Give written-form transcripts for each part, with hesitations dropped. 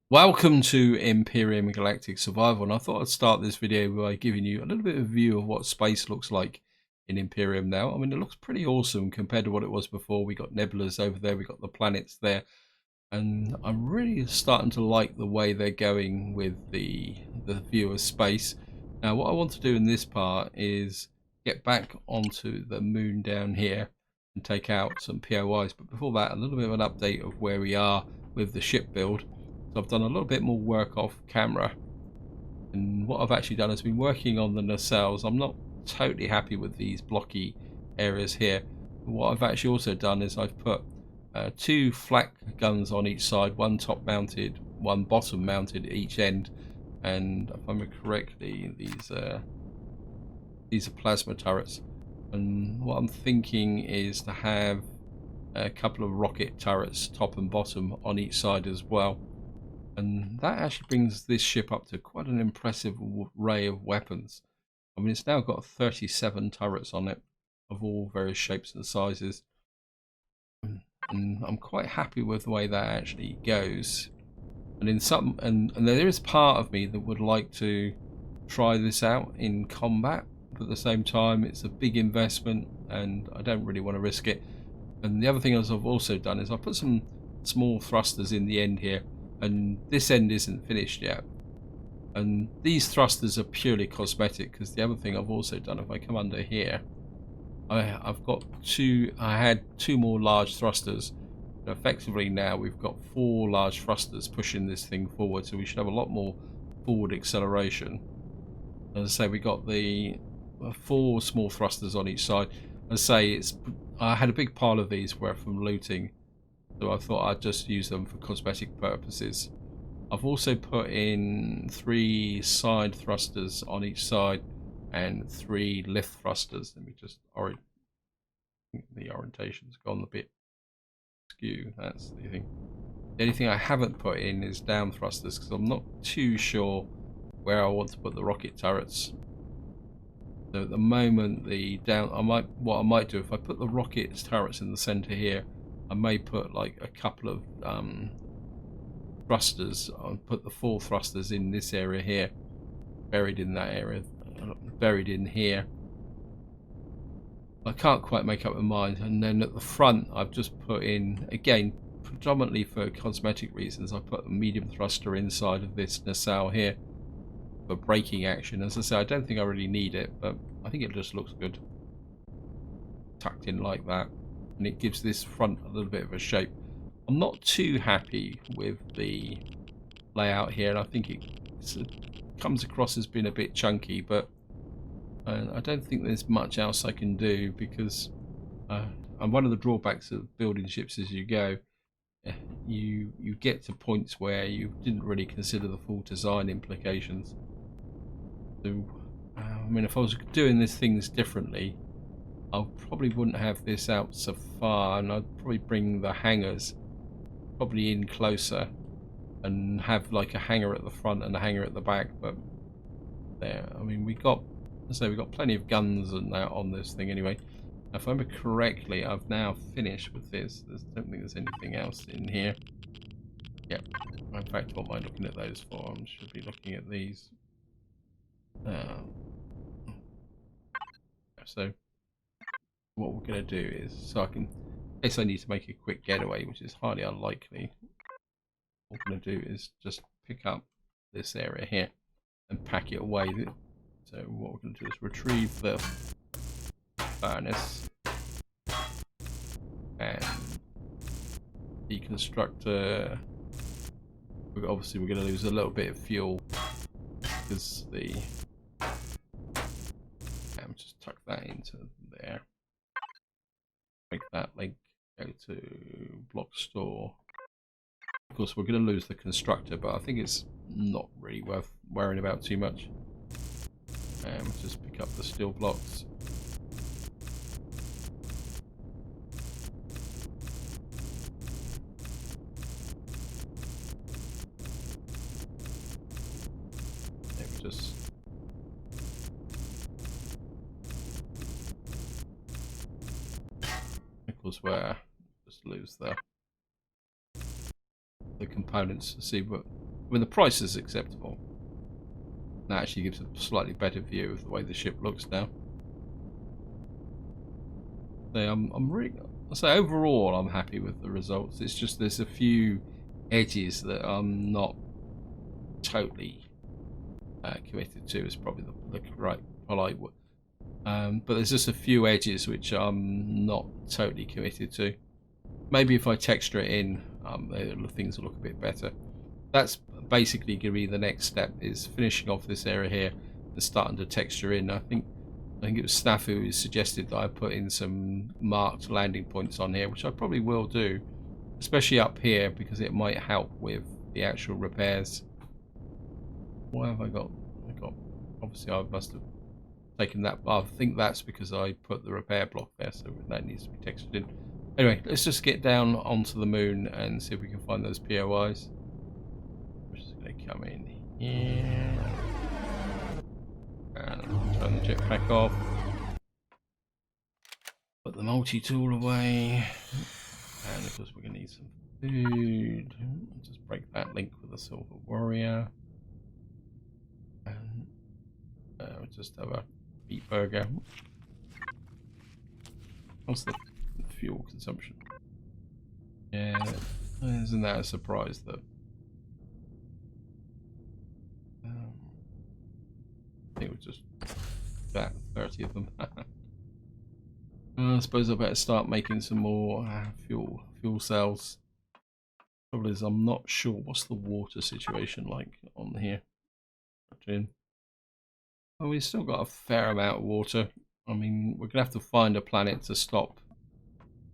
Welcome to Empyrion Galactic Survival, and I thought I'd start this video by giving you a little bit of a view of what space looks like in Empyrion now. I mean, it looks pretty awesome compared to what it was before. We got nebulas over there, we got the planets there, and I'm really starting to like the way they're going with the view of space. Now, what I want to do in this part is get back onto the moon down here and take out some POIs, but before that, a little bit of an update of where we are with the ship build. I've done a little bit more work off camera, and what I've actually done is been working on the nacelles. I'm not totally happy with these blocky areas here. What I've actually also done is I've put two flak guns on each side, one top mounted, one bottom mounted at each end, and if I remember correctly, these are plasma turrets. And what I'm thinking is to have a couple of rocket turrets, top and bottom, on each side as well. And that actually brings this ship up to quite an impressive array of weapons. I mean, it's now got 37 turrets on it of all various shapes and sizes. And I'm quite happy with the way that actually goes. And in some, and there is part of me that would like to try this out in combat, but at the same time, it's a big investment and I don't really want to risk it. And the other thing I've also done is I put some small thrusters in the end here, and this end isn't finished yet, and these thrusters are purely cosmetic, because the other thing I've also done, if I come under here, I've got I had two more large thrusters. Effectively now we've got 4 large thrusters pushing this thing forward, so we should have a lot more forward acceleration. As I say, we got the 4 small thrusters on each side. As I say, I had a big pile of these were from looting, so I thought I'd just use them for cosmetic purposes. I've also put in 3 side thrusters on each side and 3 lift thrusters. Let me just the orientation's gone a bit skew. That's the thing. The only thing I haven't put in is down thrusters, because I'm not too sure where I want to put the rocket turrets. So at the moment, what I might do, if I put the rocket turrets in the center here, I may put like a couple of thrusters. I'll put the 4 thrusters in this area here, buried in that area, buried in here. I can't quite make up my mind. And then at the front, I've just put in, again, predominantly for cosmetic reasons, I put a medium thruster inside of this nacelle here for braking action. As I say, I don't think I really need it, but I think it just looks good tucked in like that, and it gives this front a little bit of a shape. I'm not too happy with the layout here, and I think it comes across as being a bit chunky, but I don't think there's much else I can do, because and one of the drawbacks of building ships as you go, you get to points where you didn't really consider the full design implications. So I mean, if I was doing these things differently, I probably wouldn't have this out so far, and I'd probably bring the hangars probably in closer and have like a hangar at the front and a hangar at the back. But there, I mean, we got plenty of guns and that on this thing anyway. If I remember correctly, I've now finished with this. I don't think there's anything else in here. Yep. In fact, what am I looking at those for? I should be looking at these. So what we're going to do is, so I can, in case I need to make a quick getaway, which is highly unlikely, what we're going to do is just pick up this area here and pack it away. So what we're going to do is retrieve the furnace and deconstruct. Obviously we're going to lose a little bit of fuel because just tuck that into there. Make that link go to block store. Of course, we're going to lose the constructor, but I think it's not really worth worrying about too much. Just pick up the steel blocks. Where just lose the components to see what I mean, the price is acceptable. That actually gives a slightly better view of the way the ship looks now. So I'm really, I say overall I'm happy with the results. It's just there's a few edges that I'm not totally committed to. Is probably the right polite word. But there's just a few edges which I'm not totally committed to. Maybe if I texture it in, things will look a bit better. That's basically going to be the next step, is finishing off this area here and starting to texture in. I think it was Snafu who suggested that I put in some marked landing points on here, which I probably will do, especially up here, because it might help with the actual repairs. What have I got? Obviously I must have taken that. I think that's because I put the repair block there, so that needs to be textured in. Anyway, let's just get down onto the moon and see if we can find those POIs. We're just going to come in here and turn the jetpack off. Put the multi-tool away, and of course we're going to need some food. Just break that link with the Silver Warrior, and we'll just have a beef burger. What's the fuel consumption? Yeah, isn't that a surprise though? I think it was just that 30 of them. I suppose I better start making some more fuel cells. Trouble is, I'm not sure what's the water situation like on here. Oh, we've still got a fair amount of water. I mean, we're gonna have to find a planet to stop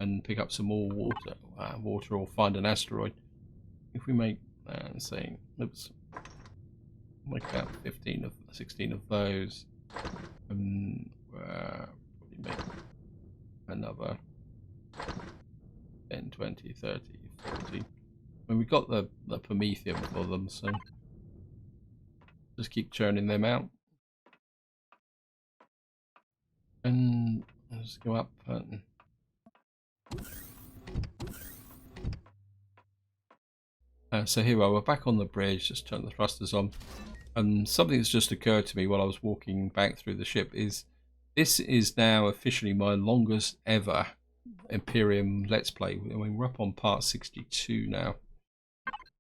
and pick up some more water, or find an asteroid. If we make, say, oops, like about 16 of those, and probably make another 10, 20, 30, 40. I mean, we got the promethium for them, so just keep churning them out. And let's go up. So here we are, we're back on the bridge, just turn the thrusters on. And something that's just occurred to me while I was walking back through the ship is this is now officially my longest ever Empyrion Let's Play. I mean, we're up on part 62 now.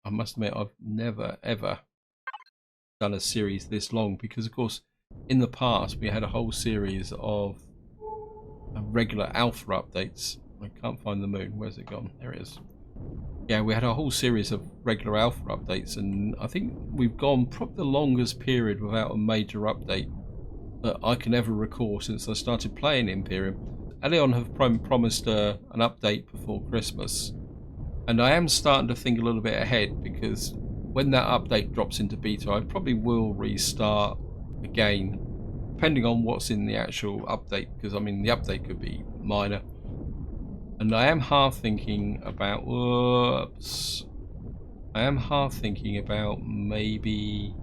I must admit, I've never ever done a series this long, because of course in the past we had a whole series of regular alpha updates. I can't find the moon. Where's it gone? There it is. Yeah, we had a whole series of regular alpha updates, and I think we've gone probably the longest period without a major update that I can ever recall since I started playing Empyrion. Elion have promised an update before Christmas, and I am starting to think a little bit ahead, because when that update drops into beta, I probably will restart again, depending on what's in the actual update, because I mean the update could be minor. And I am half thinking about, maybe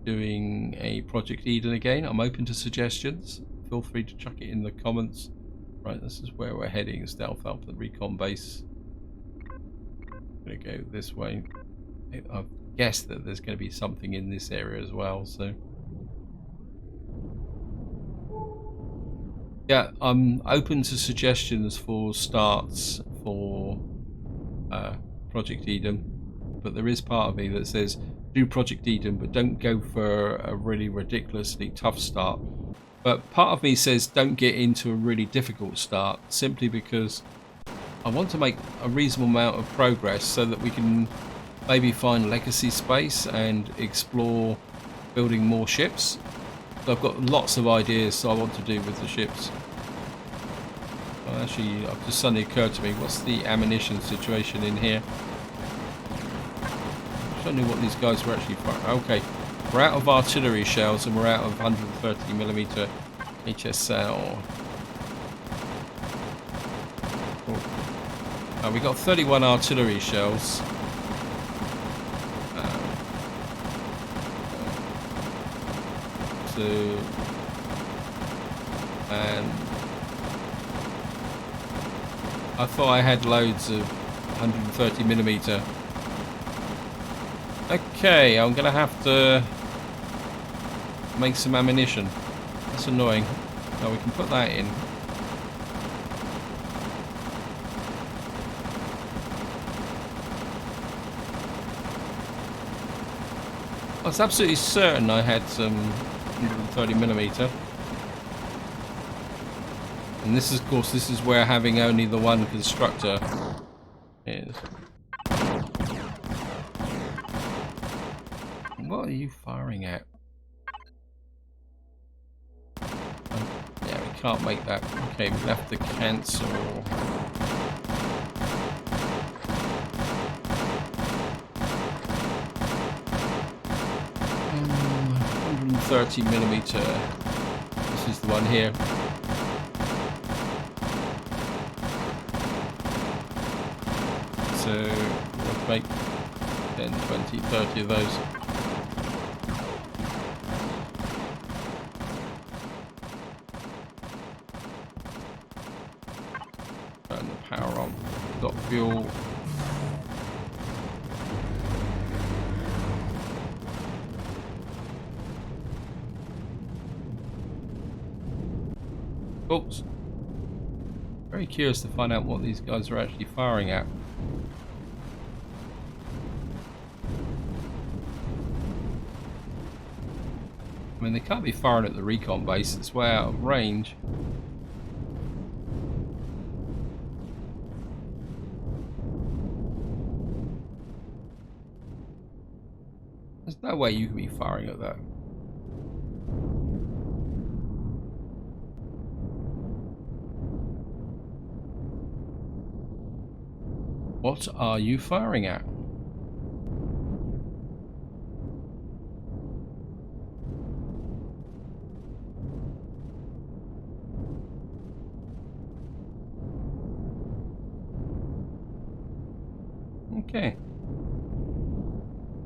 doing a Project Eden again. I'm open to suggestions. Feel free to chuck it in the comments. Right, this is where we're heading, Stealth Alpha, the recon base. I'm going to go this way. I've guessed that there's going to be something in this area as well, so yeah, I'm open to suggestions for starts for Project Eden, but there is part of me that says do Project Eden, but don't go for a really ridiculously tough start. But part of me says don't get into a really difficult start, simply because I want to make a reasonable amount of progress so that we can maybe find legacy space and explore building more ships. So I've got lots of ideas I want to do with the ships. Well, actually, it just suddenly occurred to me, what's the ammunition situation in here? I don't know what these guys were actually firing. Okay, we're out of artillery shells and we're out of 130mm HSL. Oh. We got 31 artillery shells. And I thought I had loads of 130mm Okay, I'm gonna have to make some ammunition. That's annoying. Now we can put that in. I was absolutely certain I had some 130mm. And this is, of course, this is where having only the one constructor is. What are you firing at? Yeah, we can't make that. Okay, we'll have to cancel. 130mm. This is the one here. So we'll make 10, 20, 30 of those. Turn the power on. Got fuel. Oops. Very curious to find out what these guys are actually firing at. I mean, they can't be firing at the recon base, it's way out of range. There's no way you can be firing at that. What are you firing at? Okay.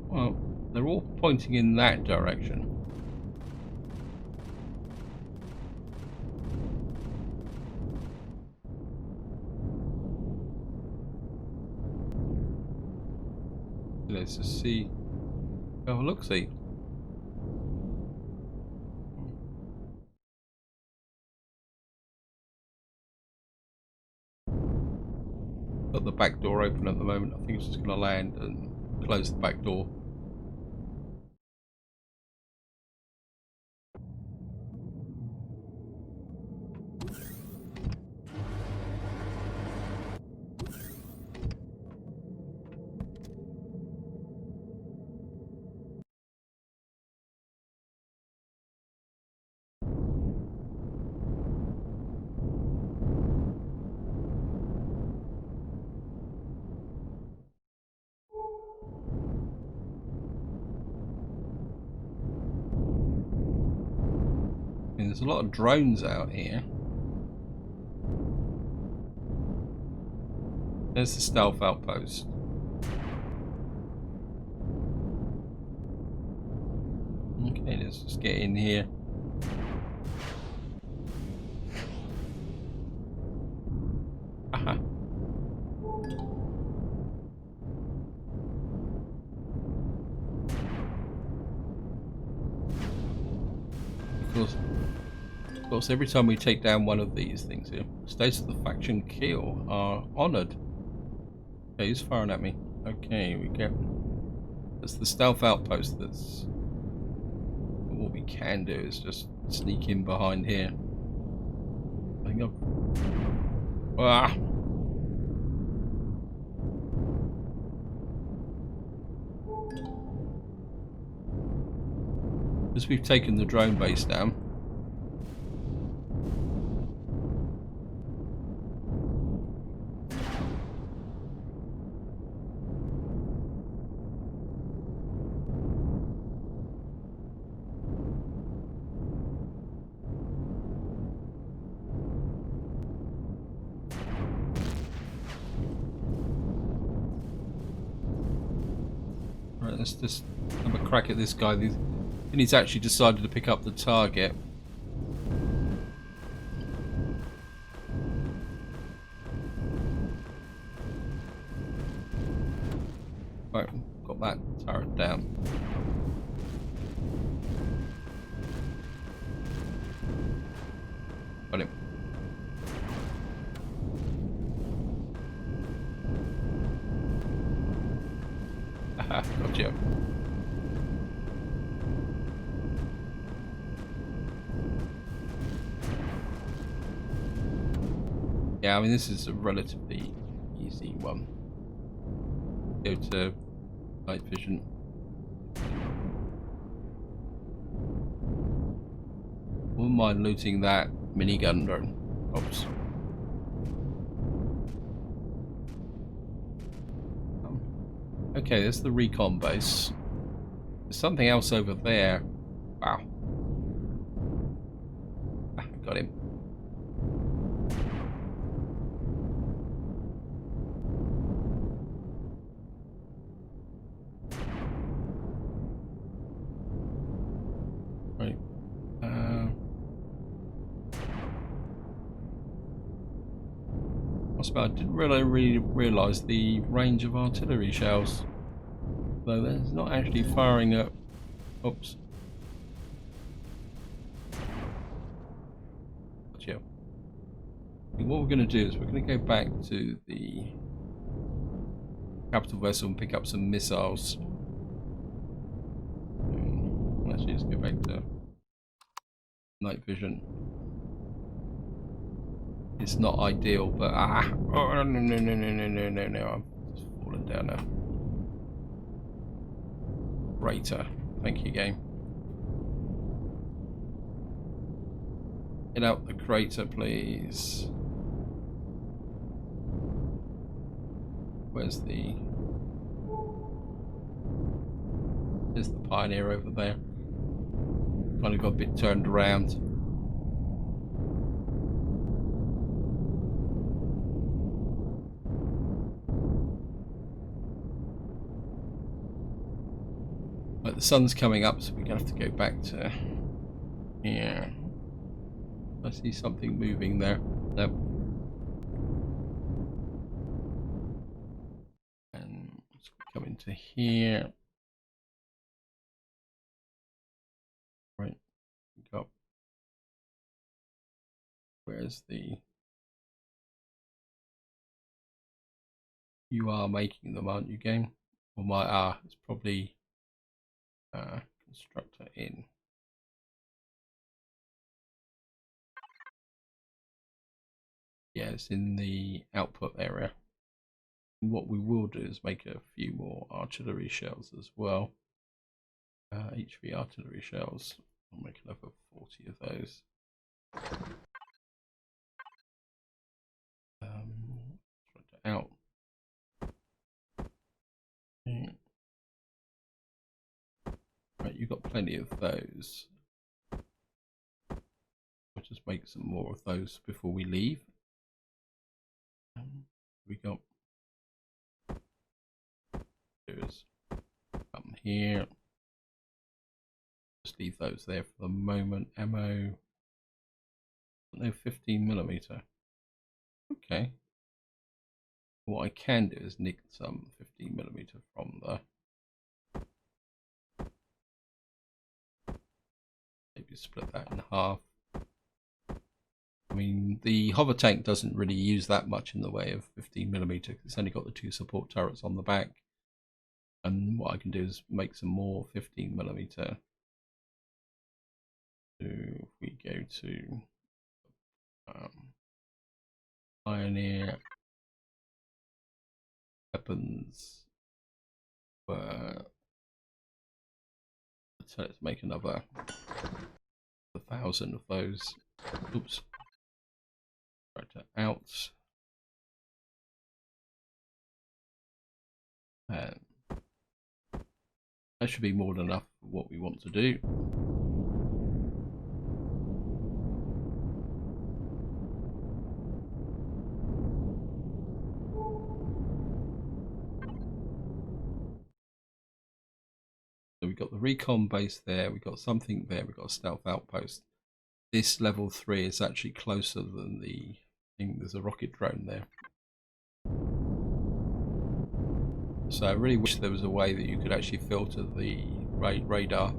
Well, they're all pointing in that direction. Let's just see. Oh, look, see. Got the back door open at the moment. I think it's just going to land and close the back door. There's a lot of drones out here. There's the stealth outpost. Okay, let's just get in here. Aha. Of course, every time we take down one of these things here, states of the faction kill are honoured. Okay, he's firing at me. Okay, we get... That's the stealth outpost. That's... What we can do is just sneak in behind here. I think I've... Ah! As we've taken the drone base down. Right, let's just have a crack at this guy. And he's actually decided to pick up the target. Right, got that turret down. Got him. Haha, gotcha. Yeah, I mean, this is a relatively easy one. Go to night vision. Wouldn't mind looting that minigun drone. Oops. Okay, there's the recon base. There's something else over there. Wow. Ah, got him. Right. I didn't really realise the range of artillery shells. Though there's not actually firing at... Oops. Gotcha. What we're going to do is we're going to go back to the capital vessel and pick up some missiles. Actually, let's go back to night vision. It's not ideal, but oh, no, I'm just falling down now. Crater. Thank you, game. Get out the crater, please. Where's the Pioneer over there? Kind of got a bit turned around. But the sun's coming up, so we're gonna have to go back to here. I see something moving there. Nope. And let's come into here. Right. Go. Where's the... You are making them, aren't you, game? Or my it's probably constructor in. Yeah, it's in the output area. And what we will do is make a few more artillery shells as well. HV artillery shells. I'll make another 40 of those. Out. Right, you've got plenty of those. I'll just make some more of those before we leave. We got come here. Just leave those there for the moment. Ammo. No 15mm. Okay. What I can do is nick some 15mm from the... Maybe split that in half. I mean, the hover tank doesn't really use that much in the way of 15mm. It's only got the 2 support turrets on the back. And what I can do is make some more 15mm. So if we go to Pioneer weapons, so let's make another 1,000 of those. Oops. Right to out. And that should be more than enough for what we want to do. So we've got the recon base there, we've got something there, we've got a stealth outpost. This level 3 is actually closer than the thing. There's a rocket drone there. So I really wish there was a way that you could actually filter the radar.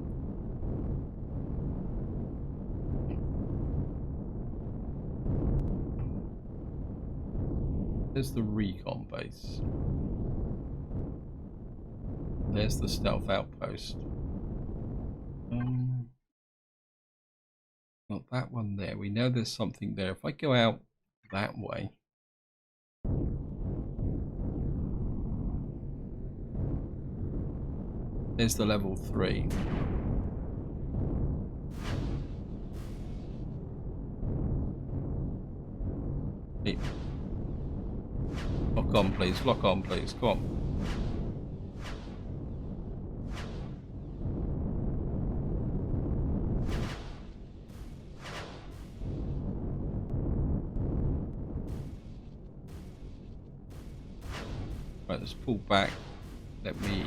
There's the recon base. There's the stealth outpost. Not that one there. We know there's something there. If I go out that way. There's the level 3. Hey. Lock on, please. Lock on, please. Come on. Right, let's pull back. Let me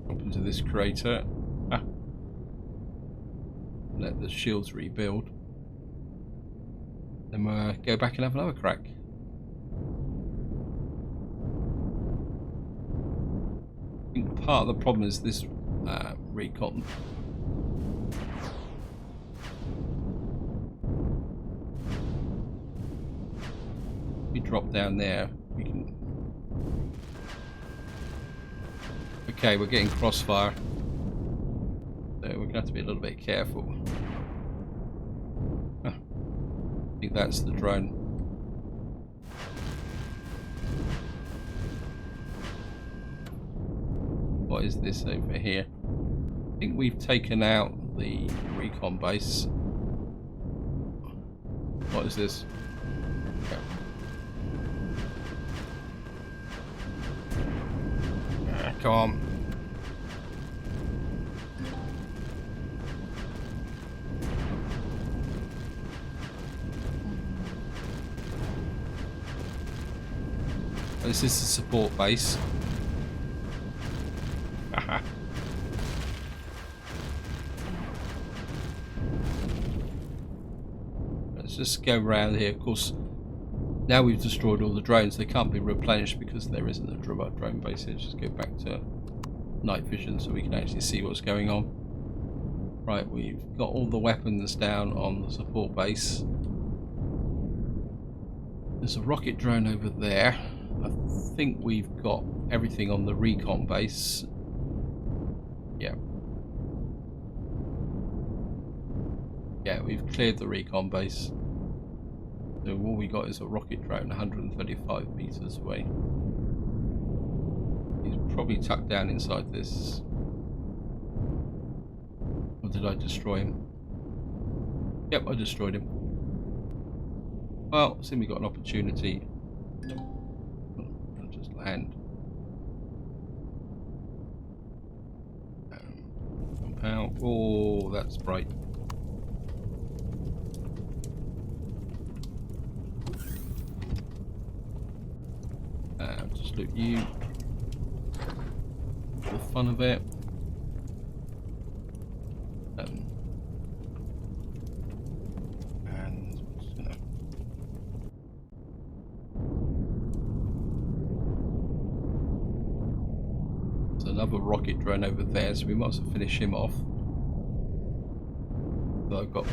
jump into this crater. Let the shields rebuild. Then we'll go back and have another crack. I think part of the problem is this recon. We drop down there. We can. Okay, we're getting crossfire. So we're going to have to be a little bit careful. I think that's the drone. What is this over here? I think we've taken out the recon base. What is this? Okay. Come on. This is the support base. Let's just go around here. Of course, now we've destroyed all the drones. They can't be replenished because there isn't a drone base here. Just go back to night vision so we can actually see what's going on. Right, we've got all the weapons down on the support base. There's a rocket drone over there. I think we've got everything on the recon base. Yeah. Yeah, we've cleared the recon base. So all we got is a rocket drone 135 meters away. He's probably tucked down inside this. Or did I destroy him? Yep, I destroyed him. Well, since we got an opportunity, I'll just land. Jump out. Oh, that's bright. Just loot you. For the fun of it. And just gonna. There's another rocket drone over there, so we might as well finish him off. So I've got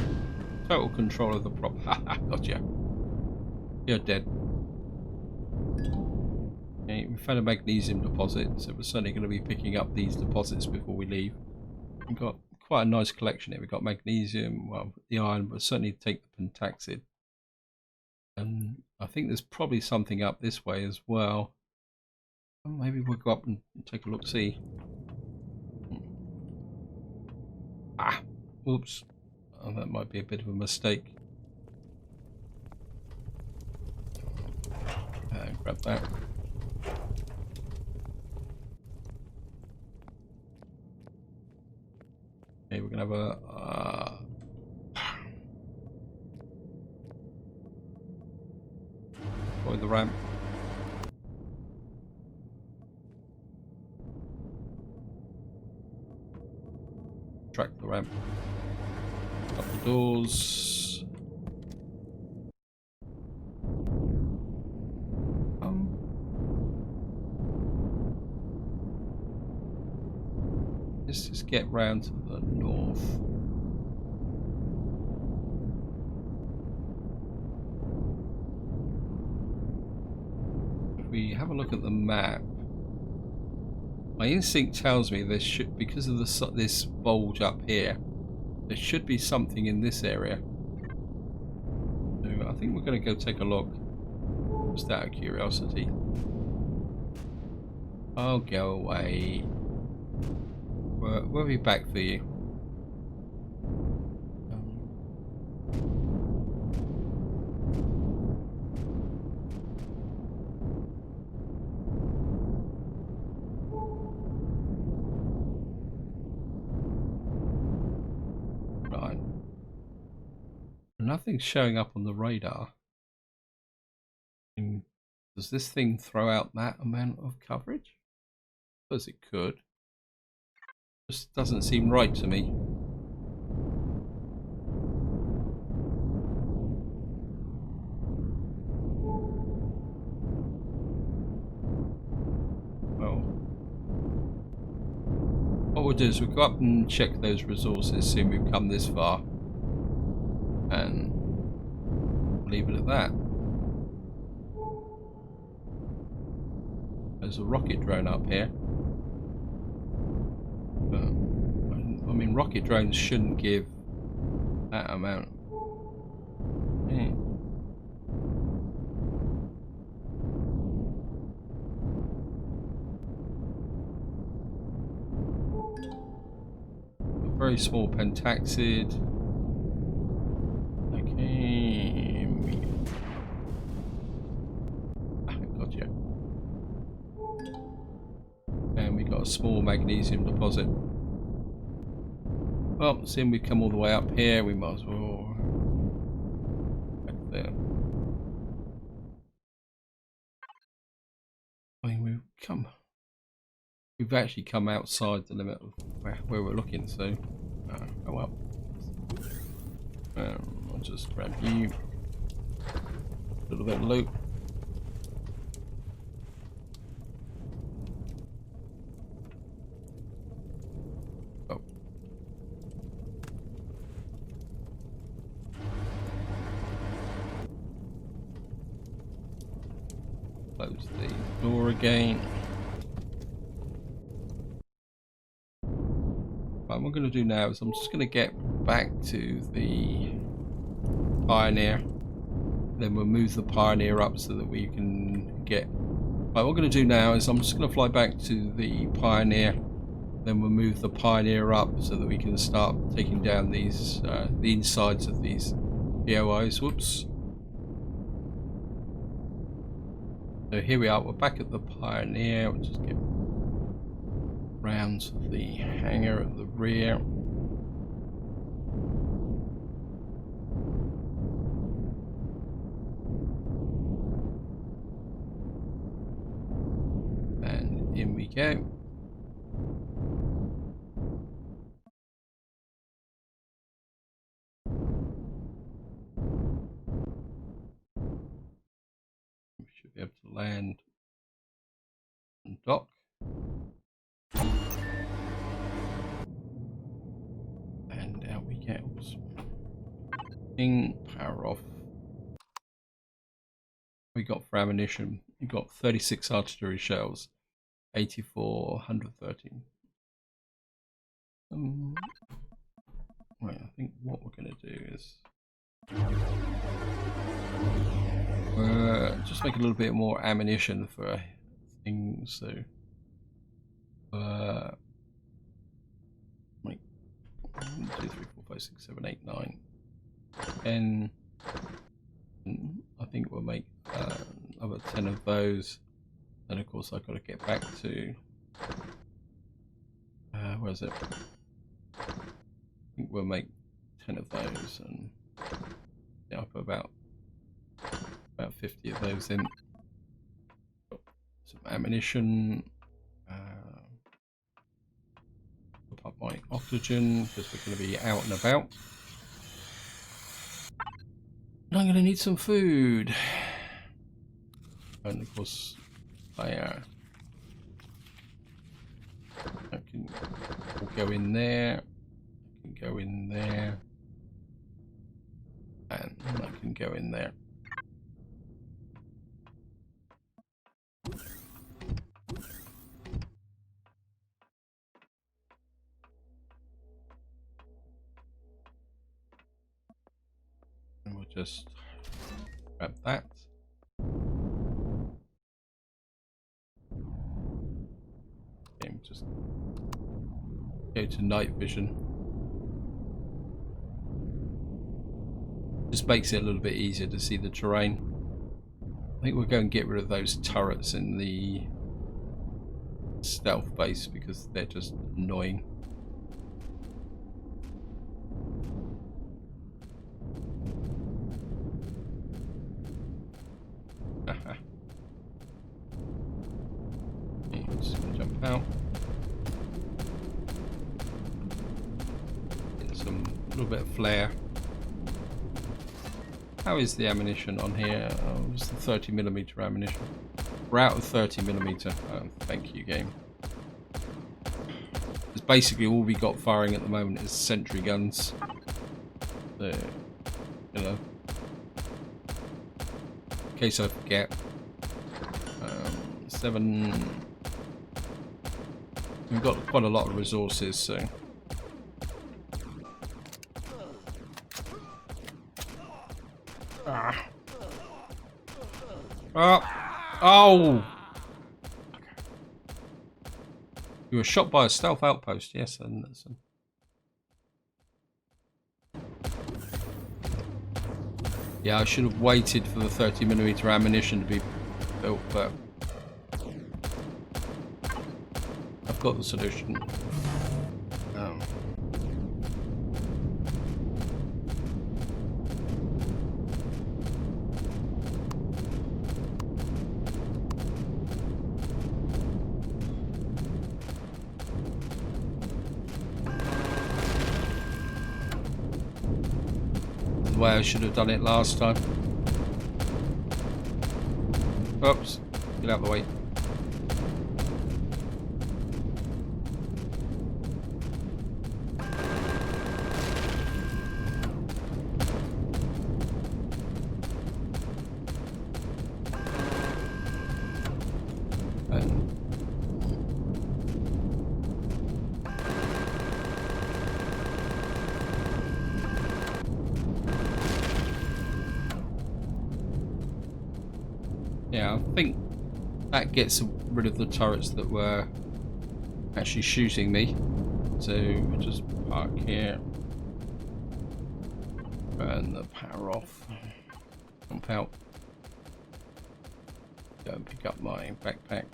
total control of the prop. Haha, gotcha. You're dead. Okay, we found a magnesium deposit, so we're certainly going to be picking up these deposits before we leave. We've got quite a nice collection here. We've got magnesium, well, the iron, but certainly take the pentaxid. And I think there's probably something up this way as well. Well, maybe we'll go up and take a look, see. Ah, oops. Oh, that might be a bit of a mistake. Grab that. Okay, we're gonna have a deploy the ramp. Track the ramp. Up the doors. let's just get round to the north. If we have a look at the map, my instinct tells me there should, because of this bulge up here, there should be something in this area. So I think we're going to go take a look, just out of curiosity. I'll go away. We'll be back for you. Right. Nothing's showing up on the radar. Does this thing throw out that amount of coverage? I suppose it could. Just doesn't seem right to me. Well, what we'll do is we'll go up and check those resources, see if we've come this far, and leave it at that. There's a rocket drone up here. I mean, rocket drones shouldn't give that amount. Yeah. A very small pentaxid. Okay. Gotcha. And we got a small magnesium deposit. Well, seeing we come all the way up here, we might as well back there. I mean, we've actually come outside the limit of where we're looking, so oh well. I'll just grab you. A little bit of loot. Close the door again. What I'm going to do now is I'm just going to get back to the Pioneer. Then we'll move the Pioneer up so that we can get... What I'm going to do now is I'm just going to fly back to the Pioneer. Then we'll move the Pioneer up so that we can start taking down these the insides of these POIs. Whoops. So here we are, we're back at the Pioneer. We'll just get round to the hangar at the rear. And in we go. Should be able to land and dock. And out we go. Power off. We got for ammunition. We got 36 artillery shells, 84, 113. Right, I think what we're going to do is just make a little bit more ammunition for things. So, like 1, 2, 3, 4, 5, 6, 7, 8, 9, 10. I think we'll make another 10 of those. And of course, I've got to get back to where is it? I think we'll make 10 of those, and yeah, I'll put about 50 of those in. Some ammunition. Put up my oxygen because we're going to be out and about. And I'm going to need some food. And of course, I can walk go in there. I can go in there. And I can go in there. And we'll just grab that. Okay, just go to night vision. Just makes it a little bit easier to see the terrain. I think we'll go and get rid of those turrets in the stealth base because they're just annoying. Just jump out. Get some little bit of flare. How is the ammunition on here? Oh, it's the 30mm ammunition. We're out of 30mm. Oh, thank you, game. Because basically all we got firing at the moment is sentry guns. So, you know, in case I forget. 7. We've got quite a lot of resources, so. Oh! You were shot by a stealth outpost, yes, and that's. Yeah, I should have waited for the 30mm ammunition to be built, but I've got the solution. The way I should have done it last time. Oops, get out of the way. Yeah, I think that gets rid of the turrets that were actually shooting me. So we'll just park here. Burn the power off. Jump out. Go and pick up my backpack.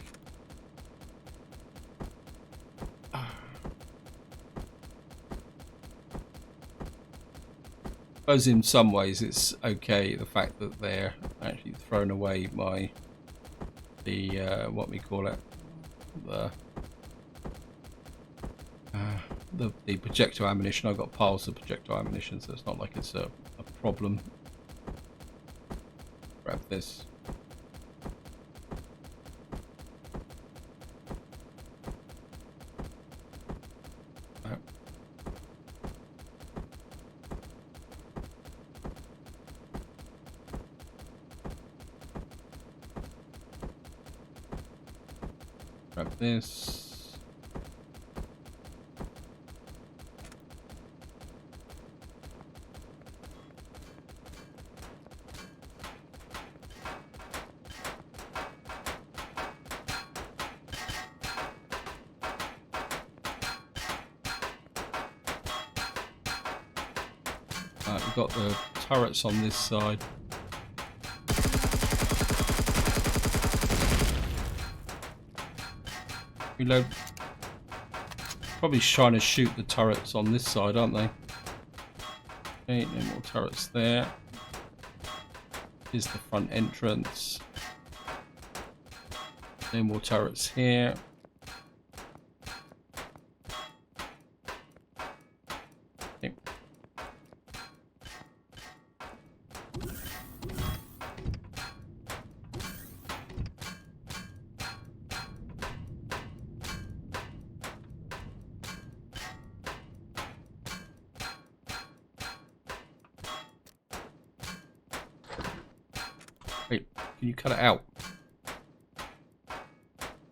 I suppose in some ways it's okay, the fact that they're actually throwing away my what we call it, the projectile ammunition. I've got piles of projectile ammunition, so it's not like it's a problem. Grab this. Grab this. We've got the turrets on this side. Reload. Probably trying to shoot the turrets on this side, aren't they? Okay, no more turrets there. Here's the front entrance. No more turrets here. Okay. Wait, can you cut it out?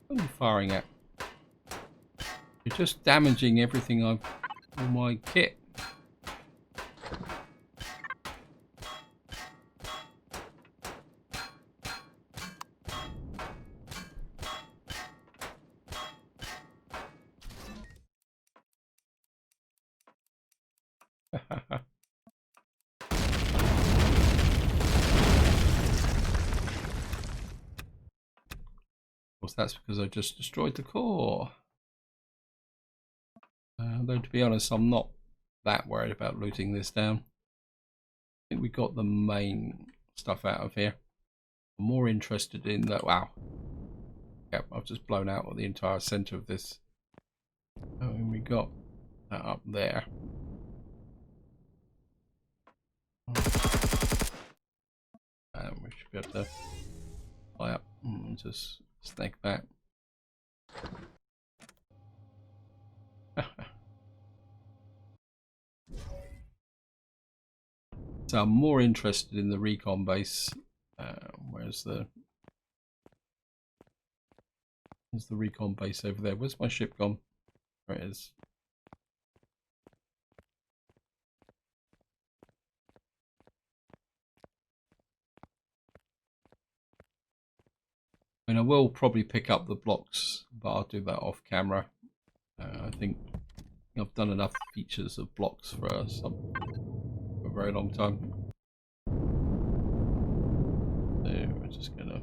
What are you firing at? You're just damaging everything I've... all my kit. Of course, that's because I just destroyed the core. Though to be honest, I'm not that worried about looting this down. I think we got the main stuff out of here. I'm more interested in that. Wow. Yep, I've just blown out the entire center of this. And we got that up there. And we should be able to fly up and just snag that. So I'm more interested in the recon base. Where's the recon base over there? Where's my ship gone? There it is. I mean, I will probably pick up the blocks, but I'll do that off camera. I think I've done enough features of blocks for a very long time. So we're just gonna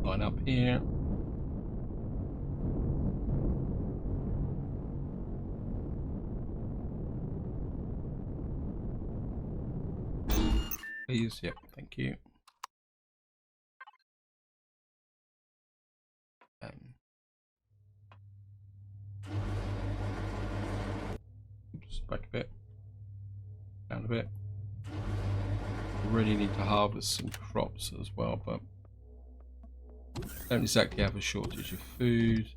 line up here. Please, yep, thank you. Oops, back a bit, down a bit. We really need to harvest some crops as well, but don't exactly have a shortage of food.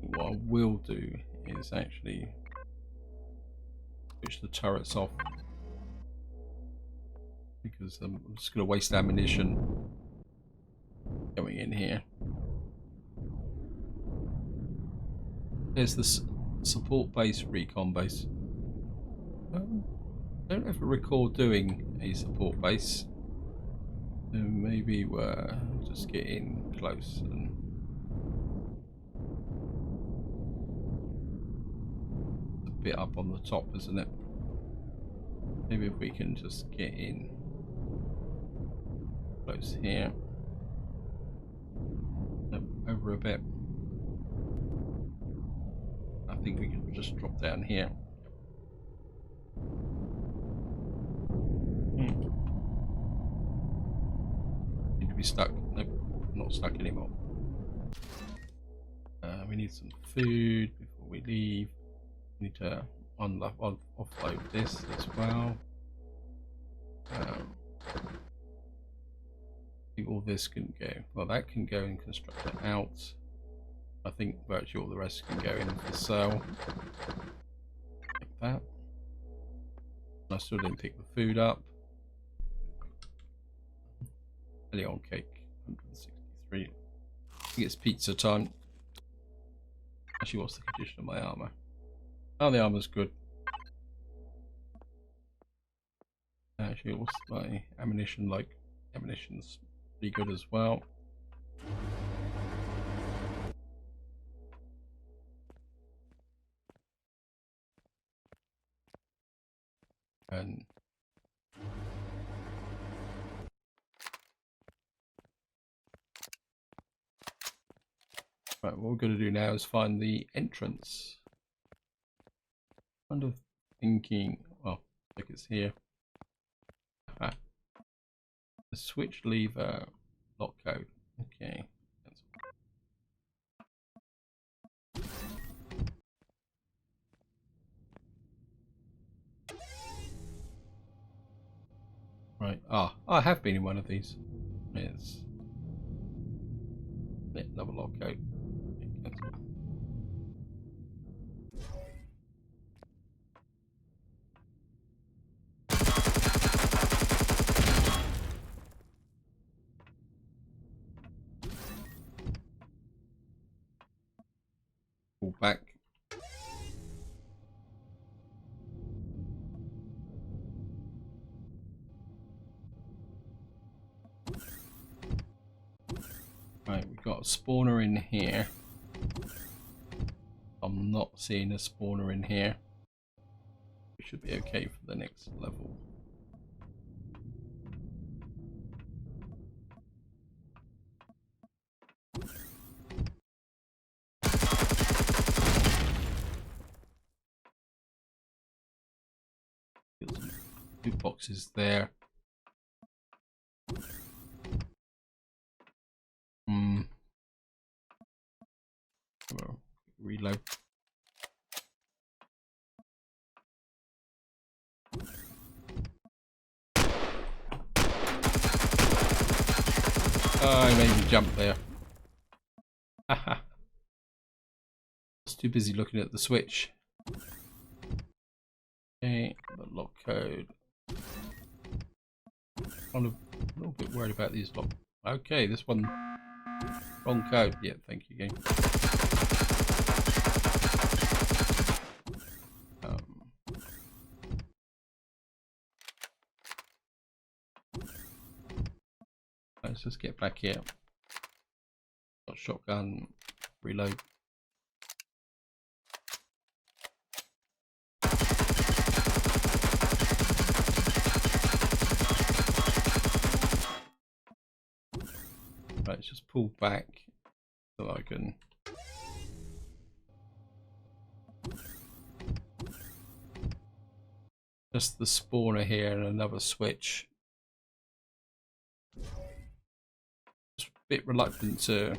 What I will do is actually switch the turrets off, because I'm just going to waste ammunition going in here. There's this support base, recon base. I don't ever recall doing a support base. So maybe we'll just get in close and a bit up on the top, isn't it? Maybe if we can just get in close here, over a bit. I think we can just drop down here. Need to be stuck. Nope, not stuck anymore. We need some food before we leave. We need to offload this as well. I think all this can go. Well, that can go in constructor out. I think virtually all the rest can go in for sale. Like that. I still didn't pick the food up. Leon cake, 163. I think it's pizza time. Actually, what's the condition of my armor? Oh, the armor's good. Actually, what's my ammunition like? Ammunition's pretty good as well. And right, what we're going to do now is find the entrance. Kind of thinking, well, I think it's here. Aha. The switch lever lock code. Okay. Right. Ah, I have been in one of these. Yes. Yeah, another lock code. back. Right, we've got a spawner in here. I'm not seeing a spawner in here. We should be okay for the next level. Loot boxes there. Reload. Oh, I made me jump there. Haha. I was too busy looking at the switch. Okay, the lock code. I'm a little bit worried about these lock. Okay, this one. Wrong code. Yeah, thank you, game. Let's just get back here. Got shotgun. Reload. Right, let's just pull back so I can. Just the spawner here and another switch. Just a bit reluctant to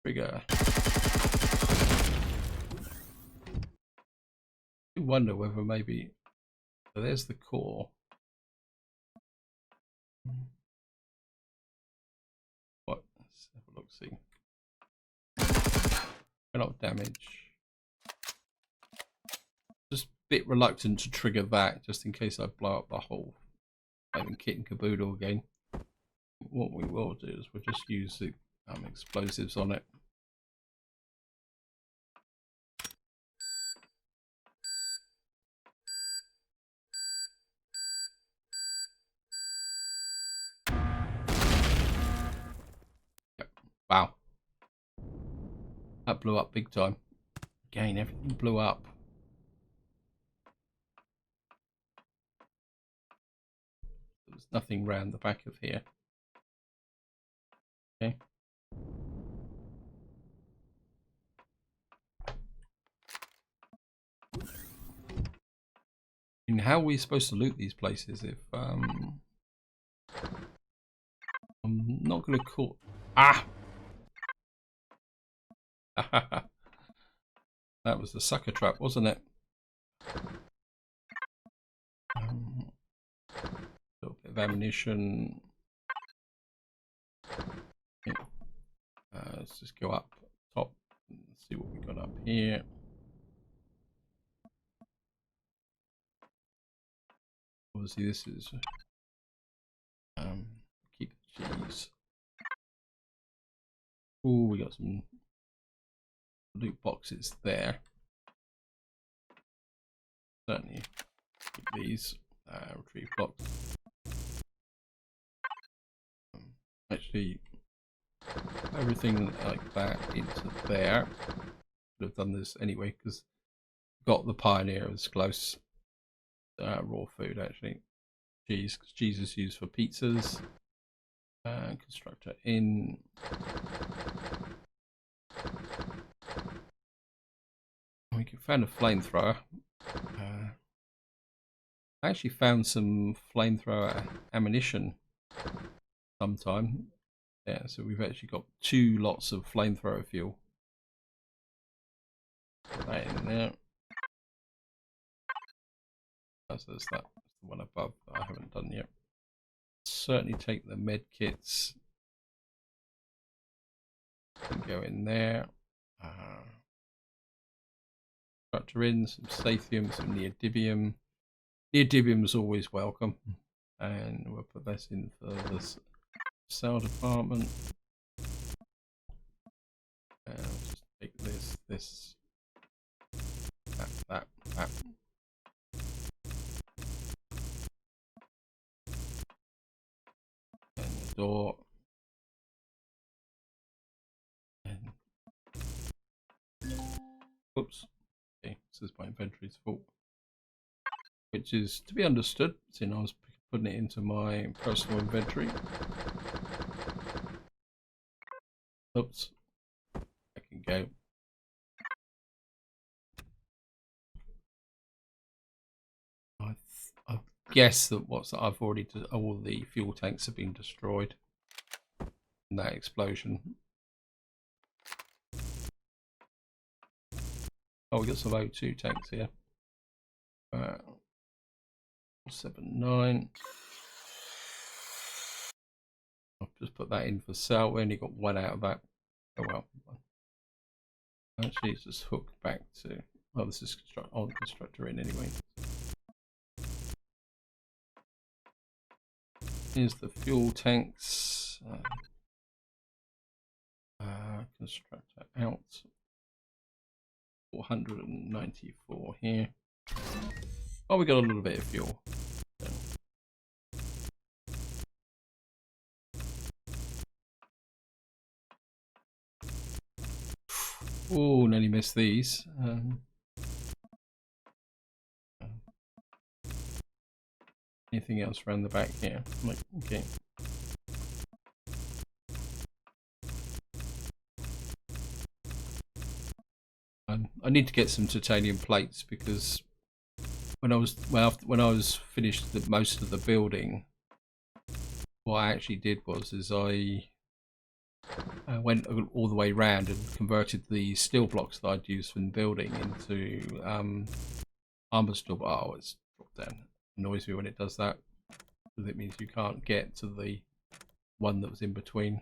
trigger. I wonder whether maybe. So there's the core. What? Let's have a look. See. Cannot damage. Just a bit reluctant to trigger that, just in case I blow up the whole kit and caboodle again. What we will do is we'll just use the explosives on it. Yep. Wow. That blew up big time. Again, everything blew up. There's nothing round the back of here. Okay. And how are we supposed to loot these places if I'm not going to call. Ah! That was the sucker trap, wasn't it? A little bit of ammunition. Yeah. Let's just go up top and see what we got up here. Obviously, this is keep the cheese. Oh, we got some loot boxes there. Certainly keep these. Retrieve blocks. Actually, everything like that into there. Could have done this anyway because got the Pioneer as close. Raw food actually. Cheese, because cheese is used for pizzas. Constructor in. We found a flamethrower. I actually found some flamethrower ammunition sometime. Yeah, so we've actually got 2 lots of flamethrower fuel. Put that in there. So there's that. That's the one above that I haven't done yet. Certainly take the med kits. Go in there. Structure in some sathium, some neodymium. Neodymium is always welcome, and we'll put this in for this cell department. And I'll just take this this. That. And the door. And oops. Okay, says my inventory is full. Which is to be understood, since I was putting it into my personal inventory. Oops. I can go. I guess that I've already all the fuel tanks have been destroyed in that explosion. Oh, we got some O2 tanks here. 7-9. I'll just put that in for sale. We only got one out of that. Oh well. Actually, it's just hooked back to. Oh, this is constructor in anyway. Here's the fuel tanks. Constructor out. 494 here. Oh, we got a little bit of fuel. Oh, nearly missed these. Anything else around the back here? Okay. I need to get some titanium plates because when I was finished most of the building, what I actually did was I went all the way around and converted the steel blocks that I'd used from building into armor steel. Oh, it's dropped down. It annoys me when it does that because it means you can't get to the one that was in between.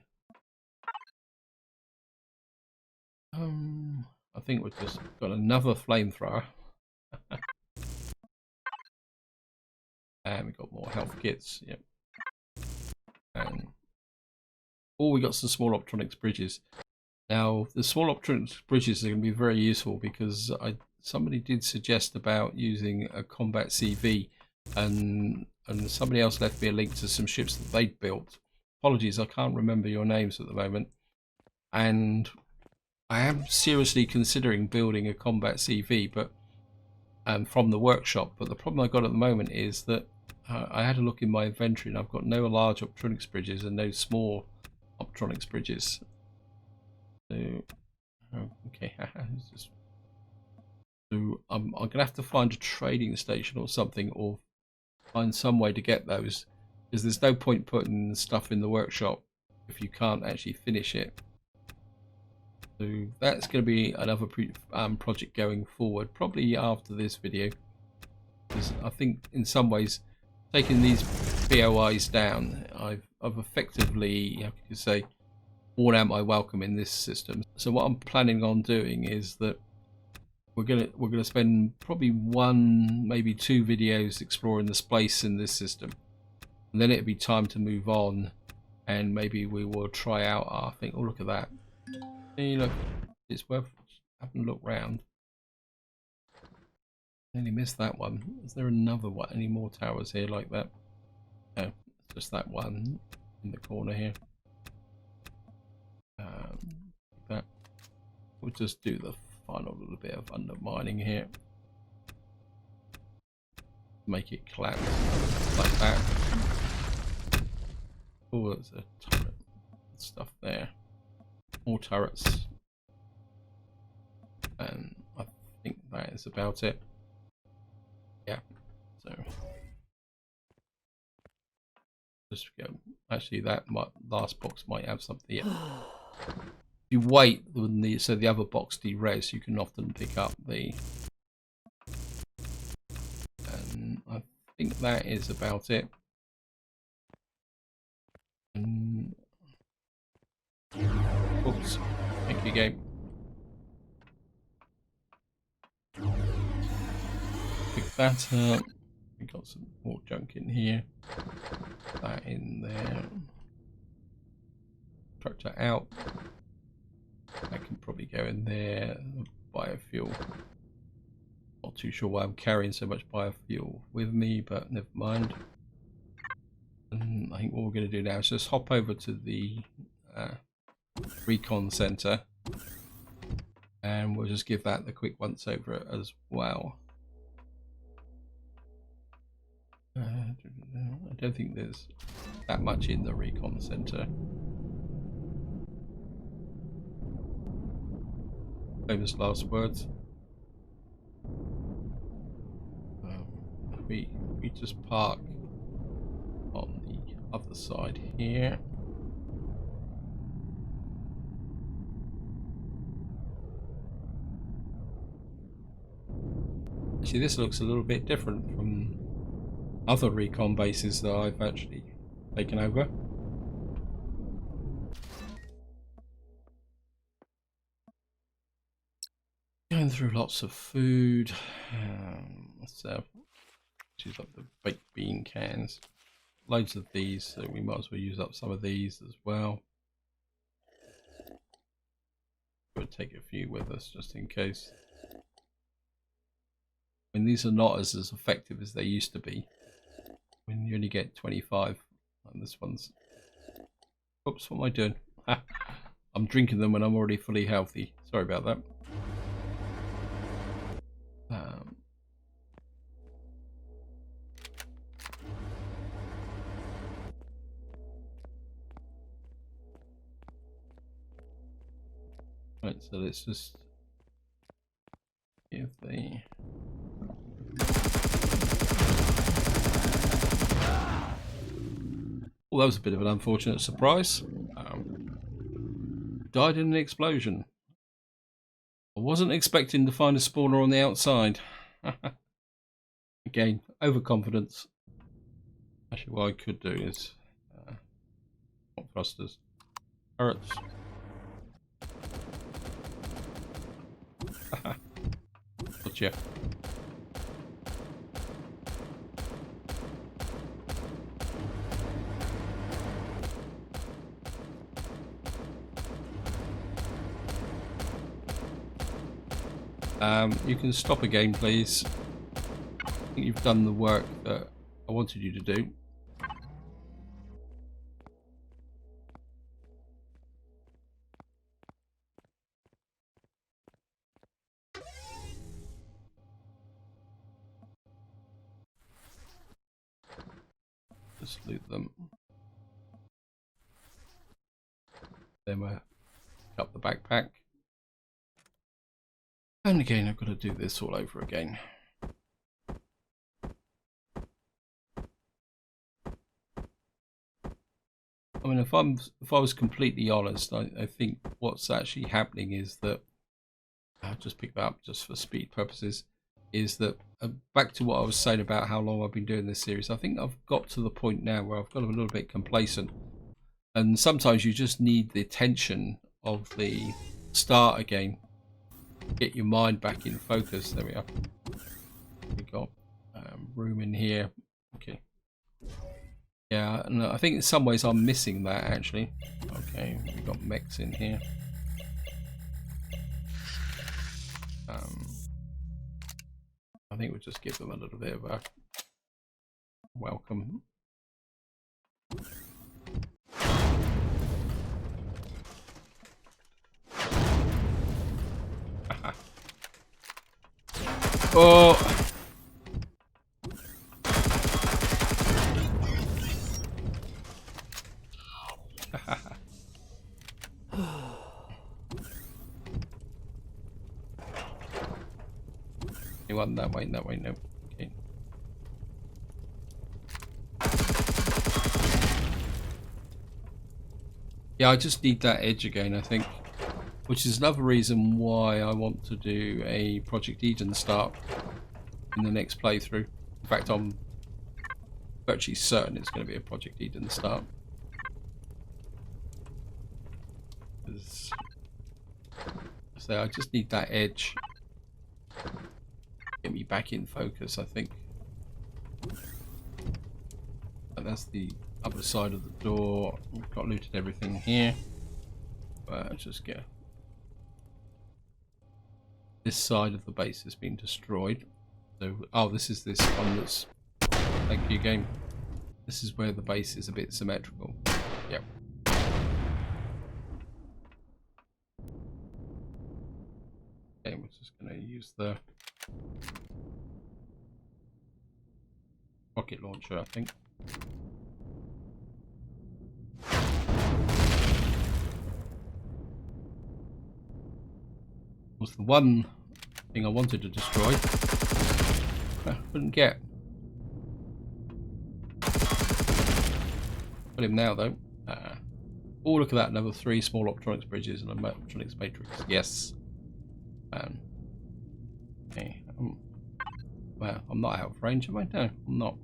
I think we've just got another flamethrower. And we got more health kits. Yep. And we got some small optronics bridges. Now the small optronics bridges are going to be very useful because somebody did suggest about using a combat CV, and somebody else left me a link to some ships that they'd built. Apologies, I can't remember your names at the moment. And I am seriously considering building a combat CV, but from the workshop. But the problem I got at the moment is that I had a look in my inventory and I've got no large optronics bridges and no small optronics bridges. So, okay, so I'm gonna have to find a trading station or something, or find some way to get those, because there's no point putting stuff in the workshop if you can't actually finish it. So that's going to be another project going forward, probably after this video, because I think in some ways taking these POIs down, I've effectively, how can you say, worn out my welcome in this system. So what I'm planning on doing is that we're gonna spend probably 1, maybe 2 videos exploring the space in this system, and then it'll be time to move on, and maybe we will try out our thing. Oh, look at that. Hey, look, it's worth having a look round. Nearly missed that one. Is there another one? Any more towers here like that? No, it's just that one in the corner here. That. We'll just do the final little bit of undermining here. Make it collapse like that. Oh, there's a turret stuff there. More turrets, and I think that is about it. Yeah, so just go. Actually, that last box might have something. Yeah. If you wait when the other box de-res, you can often pick up the. And I think that is about it. Oops. Thank you, game. Pick that up. We got some more junk in here. Put that in there. Structure out. That can probably go in there. The biofuel. Not too sure why I'm carrying so much biofuel with me, but never mind. And I think what we're going to do now is just hop over to the Recon Center, and we'll just give that the quick once over as well. I don't think there's that much in the Recon Center. Famous last words. We just park on the other side here. Actually, this looks a little bit different from other recon bases that I've actually taken over. Going through lots of food. So use up the baked bean cans. Loads of these, so we might as well use up some of these as well. We'll take a few with us just in case. I mean, these are not as effective as they used to be. When you only get 25, and this one's... Oops, what am I doing? I'm drinking them when I'm already fully healthy. Sorry about that. Right, so let's just give the... Well, that was a bit of an unfortunate surprise. Died in an explosion. I wasn't expecting to find a spawner on the outside. Again, overconfidence. Actually, what I could do is... not thrusters. Turrets. Gotcha. You can stop again, please. I think you've done the work that I wanted you to do. Just loot them. Then we'll pick up the backpack. And again, I've got to do this all over again. I mean, if I was completely honest, I think what's actually happening is that I'll just pick that up just for speed purposes. Is that back to what I was saying about how long I've been doing this series? I think I've got to the point now where I've got a little bit complacent, and sometimes you just need the attention of the start again. Get your mind back in focus. There we are. We got room in here. Okay. Yeah, and I think in some ways I'm missing that actually. Okay, we got mechs in here. I think we'll just give them a little bit of a welcome. Oh! You want that way, no. Okay. Yeah, I just need that edge again, I think. Which is another reason why I want to do a Project Eden start in the next playthrough. In fact, I'm virtually certain it's going to be a Project Eden start. So I just need that edge. Get me back in focus, I think. And that's the other side of the door. We've got looted everything here. But just get this side of the base has been destroyed. So, oh, this is this one that's, thank you game. This is where the base is a bit symmetrical. Yep. Okay, we're just going to use the rocket launcher, I think. Was the one thing I wanted to destroy. I couldn't get. Got him now though. Oh, look at that! Another 3 small optronics bridges and a optronics matrix. Yes. Okay. Well, I'm not out of range, am I? No, I'm not.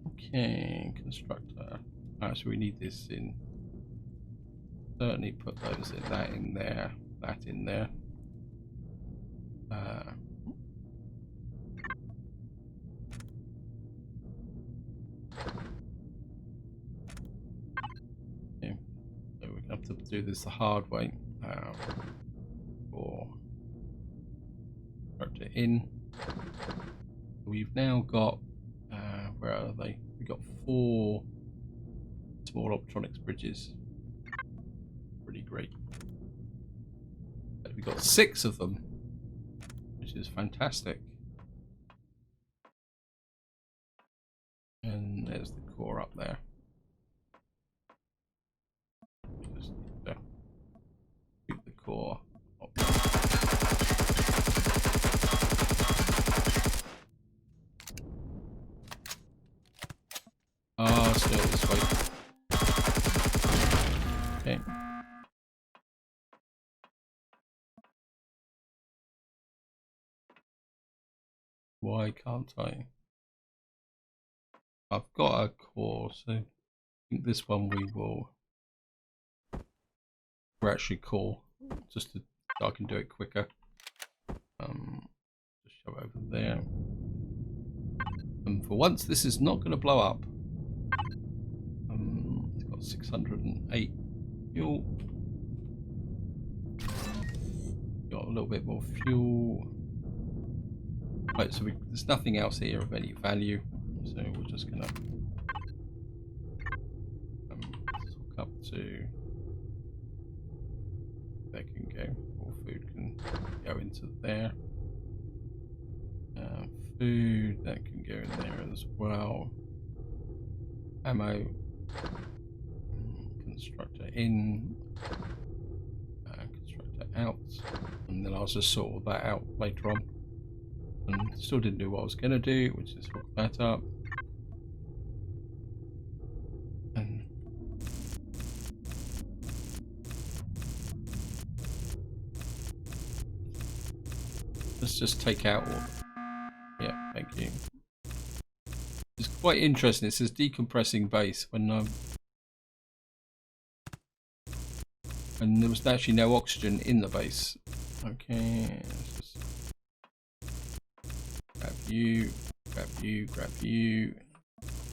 Okay, constructor. Alright, so we need this in. Certainly put those in, that in there, that in there. Okay. So we're going to have to do this the hard way. Or constructor in. We've now got, where are they? We've got 4 small optronics bridges. Pretty great. But we've got 6 of them, which is fantastic. And there's the core up there. Just keep the core up there. Oh, still this way. Okay. Why can't I? I've got a core, so I think this one we'll actually core, just so I can do it quicker. Just shove it over there. And for once, this is not going to blow up. It's got 608 fuel. Got a little bit more fuel. Right, so there's nothing else here of any value, so we're just gonna hook up to. There can go. More food can go into there. Food that can go in there as well. Ammo. Constructor in. Constructor out, and then I'll just sort all that out later on. And still didn't do what I was going to do, which is hook that up. And let's just take out all. Yeah, thank you. It's quite interesting. It says decompressing base when and there was actually no oxygen in the base. Okay, let's just grab you, grab you, grab you.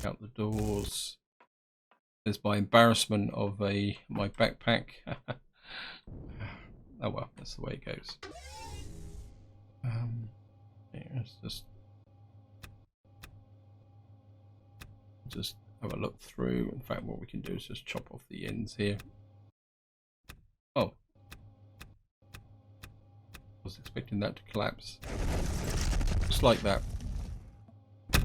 Out the doors. There's my embarrassment of my backpack. Oh well, that's the way it goes. Okay, let's just have a look through. In fact, what we can do is just chop off the ends here. Oh, I was expecting that to collapse. Just like that. So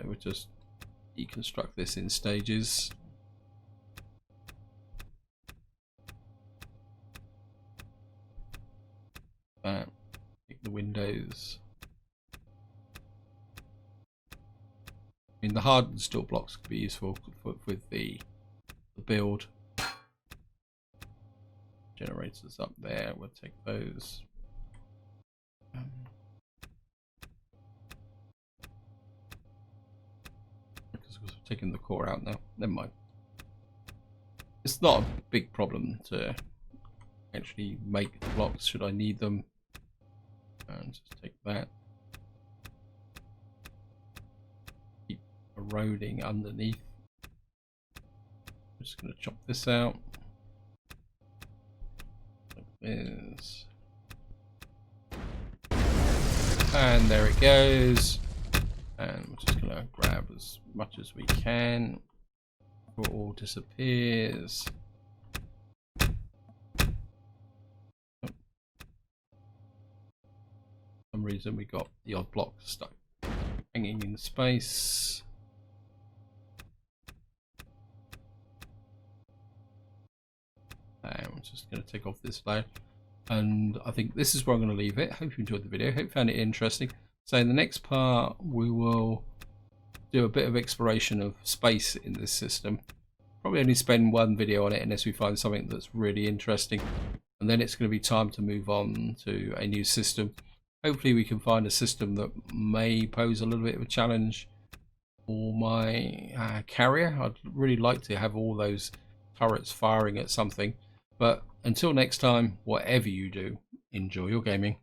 we'll just deconstruct this in stages. Take the windows. I mean, the hardened steel blocks could be useful with the build. Generators up there, we'll take those. Because we're taking the core out now. Never mind. It's not a big problem to actually make the blocks should I need them. And just take that. Keep eroding underneath. I'm just going to chop this out. is, and there it goes. And we're just gonna grab as much as we can before it all disappears. For some reason we got the odd block stuck hanging in space. I'm just going to take off this layer, and I think this is where I'm going to leave it. Hope you enjoyed the video. Hope you found it interesting. So in the next part we will do a bit of exploration of space in this system. Probably only spend one video on it unless we find something that's really interesting, and then it's going to be time to move on to a new system. Hopefully we can find a system that may pose a little bit of a challenge for my carrier. I'd really like to have all those turrets firing at something. But until next time, whatever you do, enjoy your gaming.